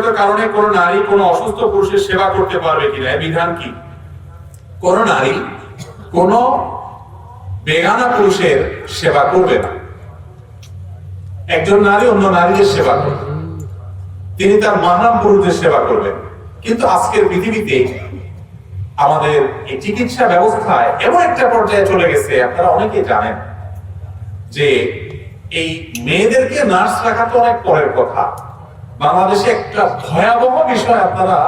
জন্মগত কারণে কোন নারী কোন অসুস্থ পুরুষের সেবা করতে পারবে কিনা, এর বিধান কি? কোন নারী কোন বেগানা পুরুষের সেবা করবে না। একজন নারী অন্য নারীদের সেবা করবে, তিনি তার মাহরাম পুরুষদের সেবা করবেন। কিন্তু আজকের পৃথিবীতে আমাদের এই চিকিৎসা ব্যবস্থায় এমন একটা পর্যায়ে চলে গেছে, আপনারা অনেকে জানেন যে এই মেয়েদেরকে নার্স রাখা তো অনেক পরের কথা। বাংলাদেশে একটা ভয়াবহ বিষয় আপনারা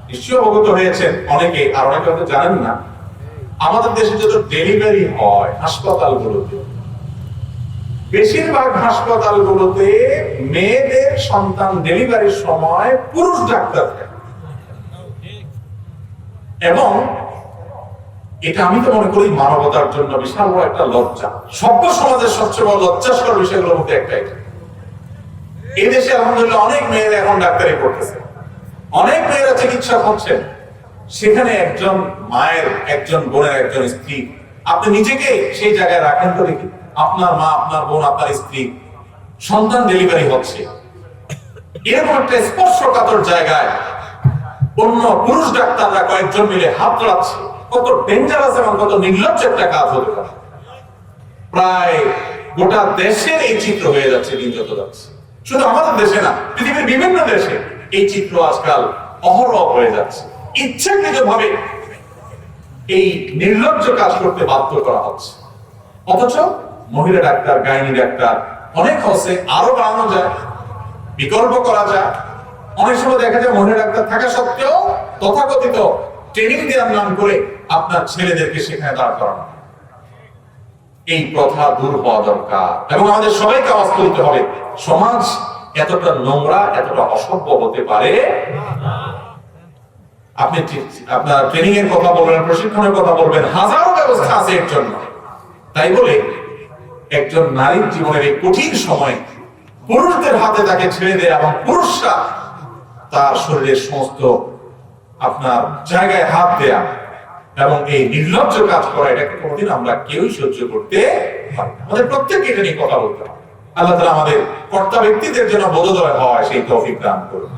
নিশ্চয়ই অবগত হয়েছেন অনেকে, আর অনেকে হয়তো জানেন না। আমাদের দেশে যত ডেলিভারি হয় হাসপাতালগুলোতে, বেশিরভাগ হাসপাতালগুলোতে মেয়েদের সন্তান ডেলিভারির সময় পুরুষ ডাক্তার থাকে। এবং এটা আমি তো মনে করি মানবতার জন্য বিশাল বড় একটা লজ্জা। সভ্য সমাজের সবচেয়ে বড় লজ্জাস্কর বিষয়গুলোর মধ্যে একটাই। এই দেশে আলহামদুলিল্লাহ অনেক মেয়েরা এখন ডাক্তারি করতেছে, অনেক মেয়েরা চিকিৎসক হচ্ছেন। সেখানে একজন মায়ের, একজন বোনের, একজন স্ত্রী, আপনি নিজেকে সেই জায়গায় রাখেন তো দেখি। আপনার মা, আপনার বোন, আপনার স্ত্রী সন্তান ডেলিভারি হচ্ছে, এরকম একটা স্পর্শকাতর জায়গায় অন্য পুরুষ ডাক্তাররা কয়েকজন মিলে হাত ধরাচ্ছে, কত ডেঞ্জারাস এবং কত নির্লজ্জ একটা কাজ হতে পারে। প্রায় গোটা দেশের এই চিত্র হয়ে যাচ্ছে দিন যত যাচ্ছে। শুধু আমাদের দেশে না, পৃথিবীর বিভিন্ন দেশে এই চিত্র আজকাল অহরহ হয়ে যাচ্ছে। ইচ্ছাকৃতভাবে এই নির্লজ্জ কাজ করতে বাধ্য করা হচ্ছে। অথচ মহিলা ডাক্তার, গাইনি ডাক্তার অনেক হচ্ছে, আরো বাড়ানো যায়, বিকল্প করা যায়। অনেক সময় দেখা যায় মহিলা ডাক্তার থাকা সত্ত্বেও তথাকথিত ট্রেনিং দেওয়ার নাম করে আপনার ছেলেদেরকে সেখানে দাঁড় করানো। এই প্রথা দূর হওয়া দরকার এবং আমাদের সবাইকে আওয়াজ তুলতে হবে। সমাজ এতটা নোংরা, এতটা অসভ্য হতে পারে। আপনি আপনার ট্রেনিং এর কথা বলবেন, প্রশিক্ষণের কথা বলবেন, হাজারো ব্যবস্থা আছে এর জন্য। তাই বলে একজন নারীর জীবনের এই কঠিন সময় পুরুষদের হাতে তাকে ছেড়ে দেয় এবং পুরুষরা তার শরীরের সমস্ত আপনার জায়গায় হাত দেয়া এবং এই নির্লজ্জ কাজ করা, এটাকে কোনোদিন আমরা কেউই সহ্য করতে পারি না। আমাদের প্রত্যেককে এটা নিয়ে কথা বলতে হবে। আল্লাহ তাআলা আমাদের কর্তা ব্যক্তিদের জন্য বোধোদয় হয় সেই তৌফিক দান করুন।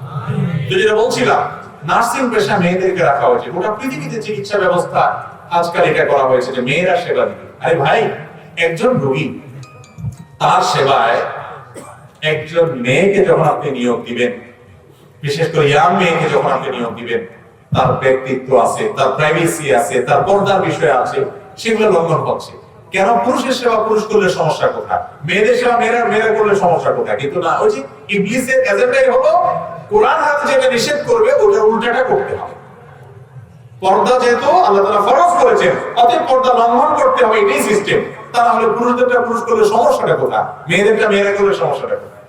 তো যেটা বলছিলাম, নার্সিং পেশা মেয়েদেরকে রাখা হয়েছে। গোটা পৃথিবীতে চিকিৎসা ব্যবস্থা আজকাল এটা করা হয়েছে যে মেয়েরা সেবা দিবে। আরে ভাই, একজন রোগী তার সেবায় একজন মেয়েকে যখন আপনি নিয়োগ দিবেন, বিশেষ করে ইয়াং মেয়েকে যখন আপনি নিয়োগ দিবেন, তার ব্যক্তিত্ব আছে, তার প্রাইভেসি আছে, তার পর্দার বিষয় আছে, সেগুলো লঙ্ঘন হচ্ছে। কেন? পুরুষের সেবা পুরুষ করলে সমস্যা কোথায়? মেয়েদের সেবা মেয়েরা করলে সমস্যা কোথায়? কিন্তু না, ওই যে ইবলিসের এজেন্ডাই হলো কোরআন হাতে যেটা নিষেধ করবে ওটা উল্টাটা করতে হবে। পর্দা যেহেতু আল্লাহ তাআলা ফরজ করেছেন, অতএব পর্দা লঙ্ঘন করতে হবে, এটাই সিস্টেম। তা না হলে পুরুষদেরটা পুরুষ করলে সমস্যাটা কোথায়? মেয়েদেরটা মেয়েরা করলে সমস্যাটা কোথায়?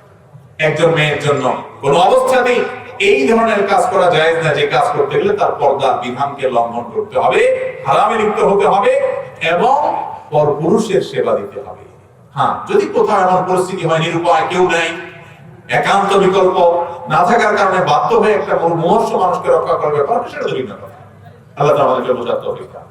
একজন মেয়ের জন্য কোন অবস্থাতেই এই ধরনের কাজ করা যায় না, যে কাজ করতে গেলে তার পর্দার বিধানকে লঙ্ঘন করতে হবে, হারামে লিপ্ত হতে হবে এবং পুরুষের সেবা দিতে হবে। হ্যাঁ, যদি কোথাও এমন পরিস্থিতি হয়, নিরুপায় কেউ নেই, একান্ত বিকল্প না থাকার কারণে বাধ্য হয়ে একটা মুমূর্ষু মানুষকে রক্ষা করবে, সেটা তো ভিন্ন কথা। আল্লাহ তাআলা আমাদেরকে বোঝার তৌফিক দান করুন।